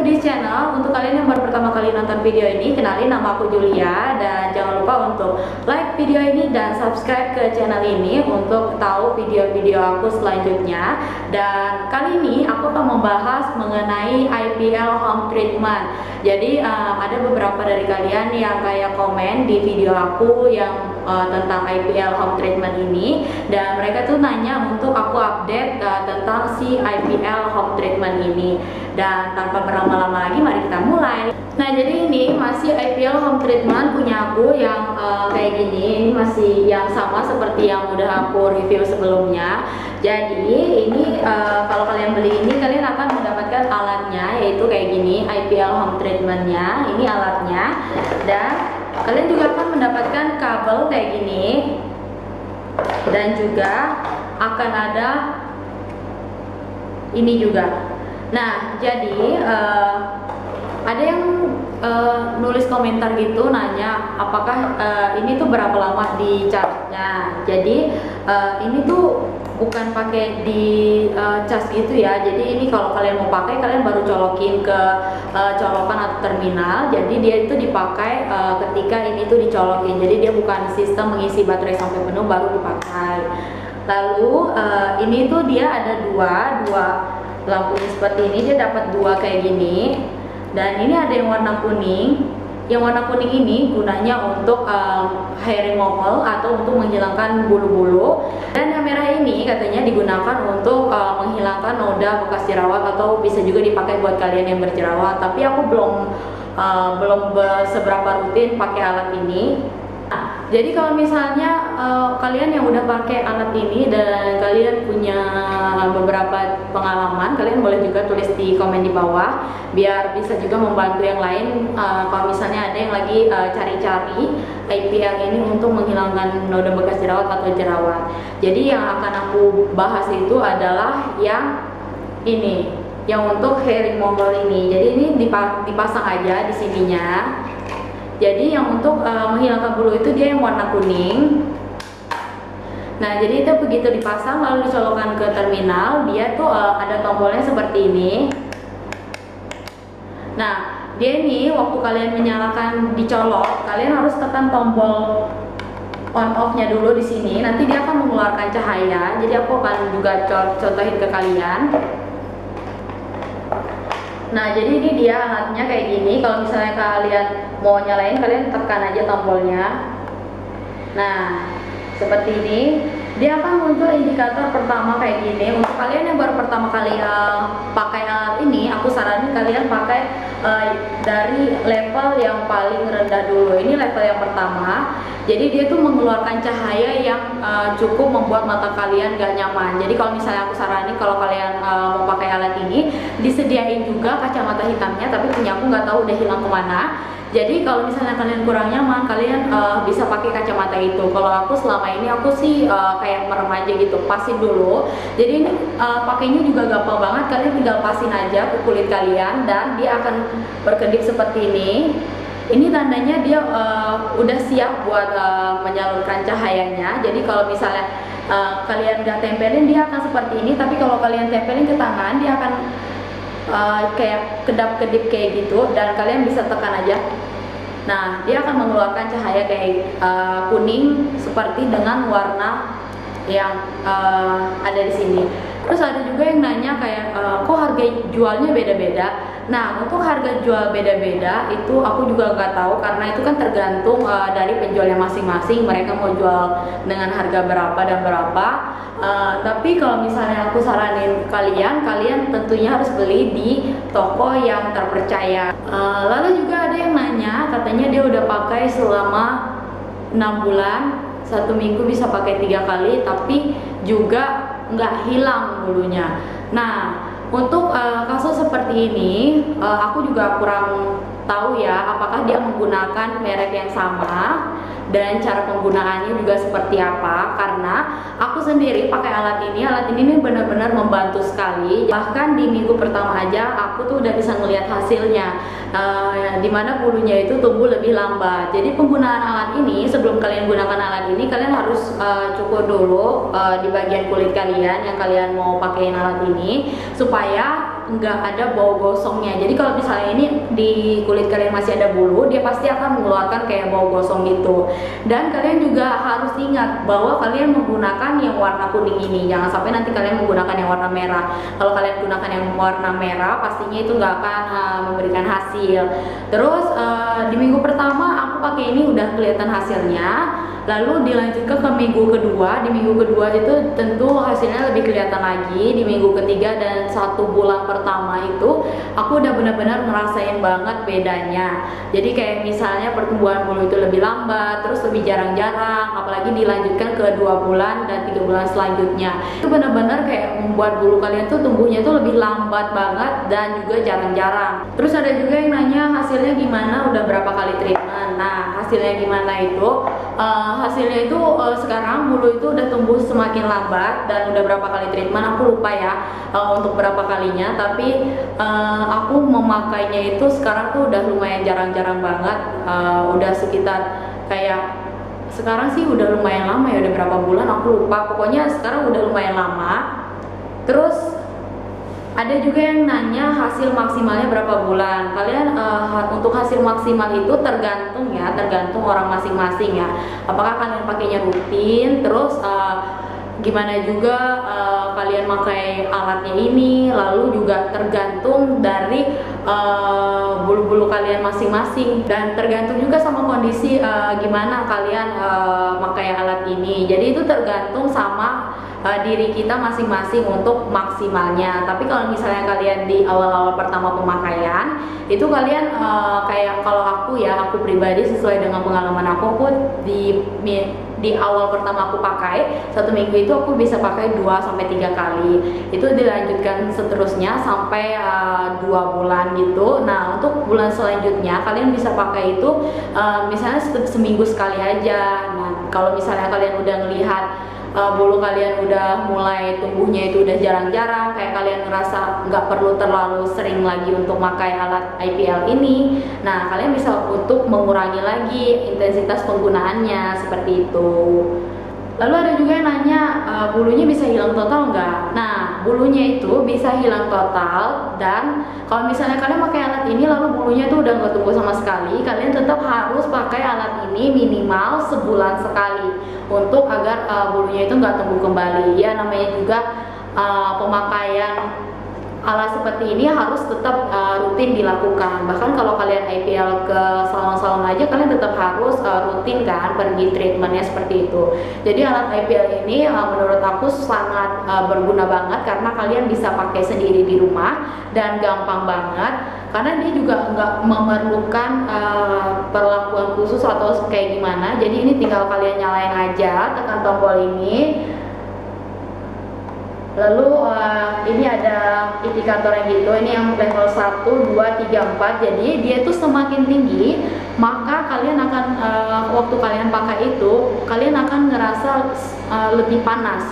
Goodies Channel. Untuk kalian yang baru pertama kali nonton video ini, kenalin nama aku Julia. Dan jangan lupa untuk like video ini dan subscribe ke channel ini untuk tahu video-video aku selanjutnya. Dan kali ini aku akan membahas mengenai IPL home treatment. Jadi ada beberapa dari kalian yang kayak komen di video aku yang tentang IPL home treatment ini, dan mereka tuh nanya untuk aku update tentang si IPL home treatment ini. Dan tanpa berlama-lama lagi, mari kita mulai. Nah, jadi ini masih IPL home treatment punya aku yang kayak gini. Ini masih yang sama seperti yang udah aku review sebelumnya. Jadi ini kalau kalian beli ini, kalian akan mendapatkan alatnya, yaitu kayak gini, IPL home treatmentnya. Ini alatnya. Dan kalian juga akan mendapatkan kabel kayak gini, dan juga akan ada ini juga. Nah, jadi ada yang nulis komentar gitu nanya apakah ini tuh berapa lama di charge-nya. Jadi ini tuh bukan pakai di cas gitu ya. Jadi ini kalau kalian mau pakai, kalian baru colokin ke colokan atau terminal. Jadi dia itu dipakai ketika ini tuh dicolokin. Jadi dia bukan sistem mengisi baterai sampai penuh baru dipakai. Lalu ini tuh dia ada dua lampunya seperti ini. Dia dapat dua kayak gini. Dan ini ada yang warna kuning. Yang warna kuning ini gunanya untuk hair removal atau untuk menghilangkan bulu-bulu. Dan yang merah ini katanya digunakan untuk menghilangkan noda bekas jerawat, atau bisa juga dipakai buat kalian yang berjerawat. Tapi aku belum seberapa rutin pakai alat ini. Nah, jadi kalau misalnya kalian yang udah pakai alat ini dan kalian punya beberapa pengalaman, kalian boleh juga tulis di komen di bawah biar bisa juga membantu yang lain. Kalau misalnya ada yang lagi cari-cari IPL ini untuk menghilangkan noda bekas jerawat atau jerawat. Jadi yang akan aku bahas itu adalah yang ini, yang untuk hair removal ini. Jadi ini dipasang aja di sininya. Jadi yang untuk menghilangkan bulu itu dia yang warna kuning. Nah, jadi itu begitu dipasang lalu dicolokkan ke terminal, dia tuh ada tombolnya seperti ini. Nah, dia ini waktu kalian menyalakan dicolok, kalian harus tekan tombol on off-nya dulu di sini. Nanti dia akan mengeluarkan cahaya. Jadi aku akan juga contohin ke kalian. Nah, jadi ini dia alatnya kayak gini. Kalau misalnya kalian mau nyalain, kalian tekan aja tombolnya. Nah, seperti ini. Dia akan muncul indikator pertama kayak gini. Untuk kalian yang baru pertama kali pakai alat ini, aku saranin kalian pakai dari level yang paling rendah dulu. Ini level yang pertama. Jadi dia tuh mengeluarkan cahaya yang cukup membuat mata kalian gak nyaman. Jadi kalau misalnya aku saranin kalau kalian mau pakai alat ini, disediain juga kacamata hitamnya. Tapi punya aku nggak tahu udah hilang kemana. Jadi kalau misalnya kalian kurang nyaman, kalian bisa pakai kacamata itu. Kalau aku selama ini aku sih kayak merem aja gitu, pasin dulu. Jadi ini pakainya juga gampang banget. Kalian tinggal pasin aja ke kulit kalian dan dia akan berkedip seperti ini. Ini tandanya dia udah siap buat menyalurkan cahayanya. Jadi kalau misalnya kalian nggak tempelin, dia akan seperti ini. Tapi kalau kalian tempelin ke tangan, dia akan kayak kedap-kedip kayak gitu, dan kalian bisa tekan aja. Nah, dia akan mengeluarkan cahaya kayak kuning seperti dengan warna yang ada di sini. Terus ada juga yang nanya kayak kok harga jualnya beda-beda. Nah, untuk harga jual beda-beda itu aku juga nggak tahu, karena itu kan tergantung dari penjualnya masing-masing. Mereka mau jual dengan harga berapa dan berapa. Tapi kalau misalnya aku saranin kalian tentunya harus beli di toko yang terpercaya. Lalu juga ada yang nanya, katanya dia udah pakai selama 6 bulan, 1 minggu bisa pakai 3 kali, tapi juga nggak hilang bulunya. Nah, untuk kasus seperti ini, aku juga kurang tahu ya apakah dia menggunakan merek yang sama dan cara penggunaannya juga seperti apa. Karena aku sendiri pakai alat ini benar-benar membantu sekali. Bahkan di minggu pertama aja aku tuh udah bisa ngelihat hasilnya, dimana bulunya itu tumbuh lebih lambat. Jadi penggunaan alat ini, sebelum kalian gunakan alat ini, kalian harus cukur dulu di bagian kulit kalian yang kalian mau pakein alat ini, supaya nggak ada bau gosongnya. Jadi kalau misalnya ini di kulit kalian masih ada bulu, dia pasti akan mengeluarkan kayak bau gosong gitu. Dan kalian juga harus ingat bahwa kalian menggunakan yang warna kuning ini, jangan sampai nanti kalian menggunakan yang warna merah. Kalau kalian gunakan yang warna merah, pastinya itu nggak akan memberikan hasil. Terus di minggu pertama aku pakai ini udah kelihatan hasilnya. Lalu dilanjutkan ke minggu kedua. Di minggu kedua itu tentu hasilnya lebih kelihatan lagi. Di minggu ketiga dan 1 bulan pertama itu aku udah benar-benar ngerasain banget bedanya. Jadi kayak misalnya pertumbuhan bulu itu lebih lambat, terus lebih jarang-jarang, apalagi dilanjutkan ke 2 bulan dan 3 bulan selanjutnya. Itu benar-benar kayak membuat bulu kalian tuh tumbuhnya tuh lebih lambat banget dan juga jarang-jarang. Terus ada juga yang nanya hasilnya gimana, udah berapa kali treatment. Nah, hasilnya gimana itu? Hasilnya itu sekarang bulu itu udah tumbuh semakin lambat dan udah berapa kali treatment aku lupa ya untuk berapa kalinya, tapi aku memakainya itu sekarang tuh udah lumayan jarang-jarang banget, udah sekitar kayak sekarang sih udah lumayan lama ya, udah berapa bulan aku lupa, pokoknya sekarang udah lumayan lama. Terus ada juga yang nanya hasil maksimalnya berapa bulan. Kalian untuk hasil maksimal itu tergantung ya, tergantung orang masing-masing ya. Apakah kalian pakainya rutin, terus gimana juga kalian pakai alatnya ini, lalu juga tergantung dari bulu-bulu kalian masing-masing, dan tergantung juga sama kondisi gimana kalian pakai alat ini. Jadi itu tergantung sama diri kita masing-masing untuk maksimalnya. Tapi kalau misalnya kalian di awal-awal pertama pemakaian itu kalian kayak kalau aku ya, aku pribadi sesuai dengan pengalaman aku di awal pertama aku pakai 1 minggu itu aku bisa pakai 2-3 kali. Itu dilanjutkan seterusnya sampai 2 bulan gitu. Nah, untuk bulan selanjutnya kalian bisa pakai itu misalnya seminggu sekali aja. Nah, kalau misalnya kalian udah ngelihat bulu kalian udah mulai tumbuhnya itu udah jarang-jarang, kayak kalian ngerasa nggak perlu terlalu sering lagi untuk pakai alat IPL ini, nah kalian bisa untuk mengurangi lagi intensitas penggunaannya seperti itu. Lalu ada juga yang nanya bulunya bisa hilang total nggak? Nah, bulunya itu bisa hilang total, dan kalau misalnya kalian pakai alat ini lalu bulunya itu udah nggak tumbuh sama sekali, kalian tetap harus pakai alat ini minimal sebulan sekali untuk agar bulunya itu nggak tumbuh kembali. Ya namanya juga pemakaian alat seperti ini harus tetap rutin dilakukan. Bahkan kalau kalian IPL ke salon-salon aja, kalian tetap harus rutin kan pergi treatmentnya seperti itu. Jadi alat IPL ini menurut aku sangat berguna banget karena kalian bisa pakai sendiri di rumah dan gampang banget, karena dia juga nggak memerlukan perlakuan khusus atau kayak gimana. Jadi ini tinggal kalian nyalain aja, tekan tombol ini. Lalu ini ada indikatornya gitu, ini yang level 1, 2, 3, 4. Jadi dia tuh semakin tinggi, maka kalian akan waktu kalian pakai itu, kalian akan ngerasa lebih panas.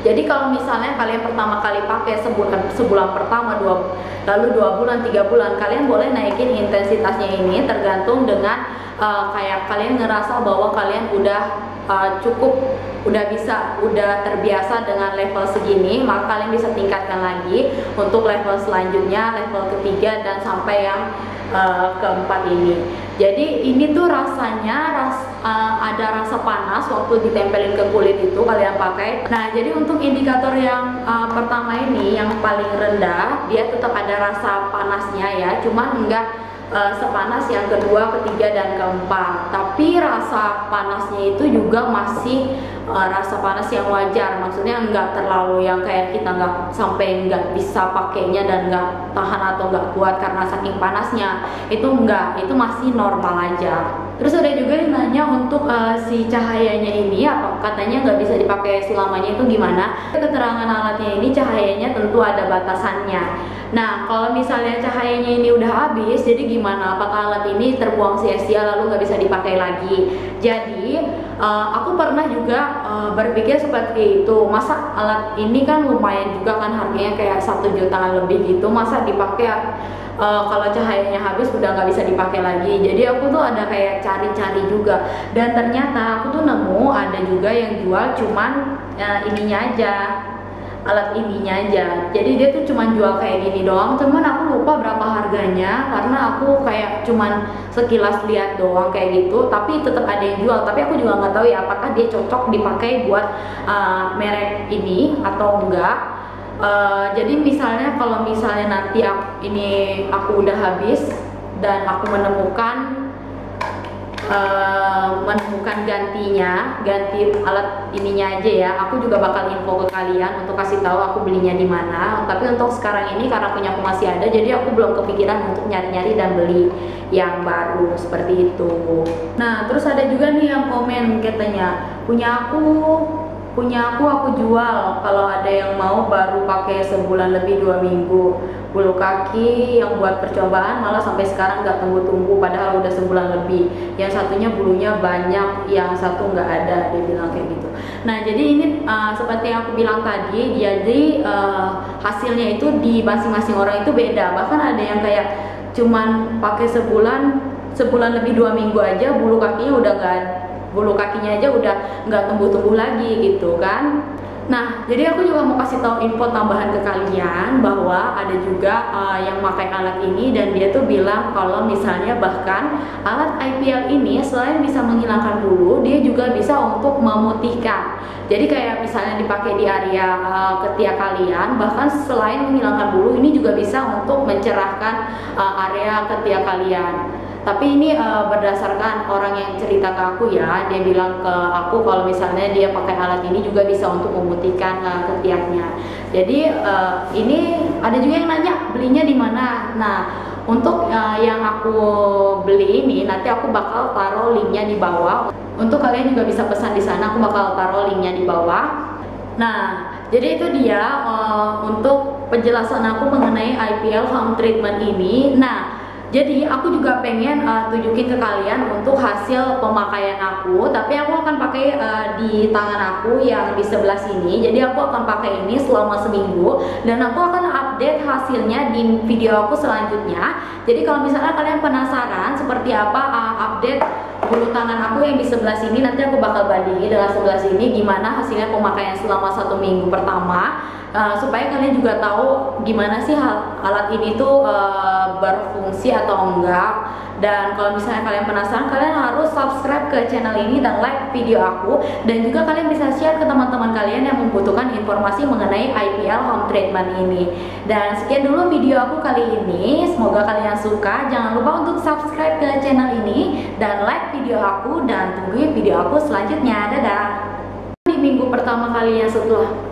Jadi kalau misalnya kalian pertama kali pakai sebulan pertama, lalu 2 bulan, 3 bulan, kalian boleh naikin intensitasnya ini tergantung dengan kayak kalian ngerasa bahwa kalian udah cukup, udah terbiasa dengan level segini, maka kalian bisa tingkatkan lagi untuk level selanjutnya, level ketiga, dan sampai yang keempat ini. Jadi ini tuh rasanya ada rasa panas waktu ditempelin ke kulit itu kalian pakai. Nah, jadi untuk indikator yang pertama ini yang paling rendah, dia tetap ada rasa panasnya ya, cuman enggak sepanas yang kedua, ketiga, dan keempat. Tapi rasa panasnya itu juga masih rasa panas yang wajar, maksudnya nggak terlalu yang kayak kita nggak sampai nggak bisa pakainya dan nggak tahan atau nggak kuat karena saking panasnya. Itu enggak, itu masih normal aja. Terus ada juga yang nanya untuk si cahayanya ini apa katanya nggak bisa dipakai selamanya, itu gimana? Keterangan alatnya ini cahayanya tentu ada batasannya. Nah, kalau misalnya cahayanya ini udah habis, jadi gimana? Apakah alat ini terbuang sia-sia lalu nggak bisa dipakai lagi? Jadi aku pernah juga berpikir seperti itu. Masa alat ini kan lumayan juga kan harganya kayak 1 jutaan lebih gitu, masa dipakai kalau cahayanya habis udah nggak bisa dipakai lagi. Jadi aku tuh ada kayak cari-cari juga, dan ternyata aku tuh nemu ada juga yang jual cuman ininya aja, alat ininya aja. Jadi dia tuh cuma jual kayak gini doang, cuman aku lupa berapa harganya karena aku kayak cuman sekilas lihat doang kayak gitu, tapi tetap ada yang jual. Tapi aku juga nggak tahu ya apakah dia cocok dipakai buat merek ini atau enggak. Jadi misalnya kalau misalnya nanti aku udah habis dan aku menemukan gantinya, ganti alat ininya aja ya, aku juga bakal info ke kalian untuk kasih tahu aku belinya di mana. Tapi untuk sekarang ini karena punya aku masih ada, jadi aku belum kepikiran untuk nyari-nyari dan beli yang baru seperti itu. Nah terus ada juga nih yang komen katanya punya aku jual, kalau ada yang mau baru pakai sebulan lebih 2 minggu. Bulu kaki yang buat percobaan malah sampai sekarang nggak tumbuh-tumbuh padahal udah sebulan lebih. Yang satunya bulunya banyak, yang satu nggak ada, dia bilang kayak gitu. Nah jadi ini seperti yang aku bilang tadi, jadi hasilnya itu di masing-masing orang itu beda. Bahkan ada yang kayak cuman pakai sebulan lebih 2 minggu aja bulu kakinya aja udah nggak tumbuh-tumbuh lagi gitu kan. Nah, jadi aku juga mau kasih tahu info tambahan ke kalian bahwa ada juga yang pakai alat ini dan dia tuh bilang kalau misalnya bahkan alat IPL ini selain bisa menghilangkan bulu, dia juga bisa untuk memutihkan. Jadi kayak misalnya dipakai di area ketiak kalian, bahkan selain menghilangkan bulu, ini juga bisa untuk mencerahkan area ketiak kalian. Tapi ini berdasarkan orang yang cerita ke aku ya, dia bilang ke aku kalau misalnya dia pakai alat ini juga bisa untuk memutihkan ketiaknya. Jadi ini ada juga yang nanya belinya di mana. Nah untuk yang aku beli ini nanti aku bakal taruh linknya di bawah. Untuk kalian juga bisa pesan di sana, aku bakal taruh linknya di bawah. Nah jadi itu dia untuk penjelasan aku mengenai IPL home treatment ini. Nah jadi aku juga pengen tunjukin ke kalian untuk hasil pemakaian aku, tapi aku akan pakai di tangan aku yang di sebelah sini. Jadi aku akan pakai ini selama seminggu dan aku akan update hasilnya di video aku selanjutnya. Jadi kalau misalnya kalian penasaran seperti apa update bulu tangan aku yang di sebelah sini, nanti aku bakal bandingin dengan sebelah sini gimana hasilnya pemakaian selama 1 minggu pertama. Supaya kalian juga tahu gimana sih alat ini tuh berfungsi atau enggak. Dan kalau misalnya kalian penasaran, kalian harus subscribe ke channel ini dan like video aku. Dan juga kalian bisa share ke teman-teman kalian yang membutuhkan informasi mengenai IPL home treatment ini. Dan sekian dulu video aku kali ini, semoga kalian suka. Jangan lupa untuk subscribe ke channel ini dan like video aku, dan tungguin video aku selanjutnya. Dadah. Di minggu pertama kalian setelah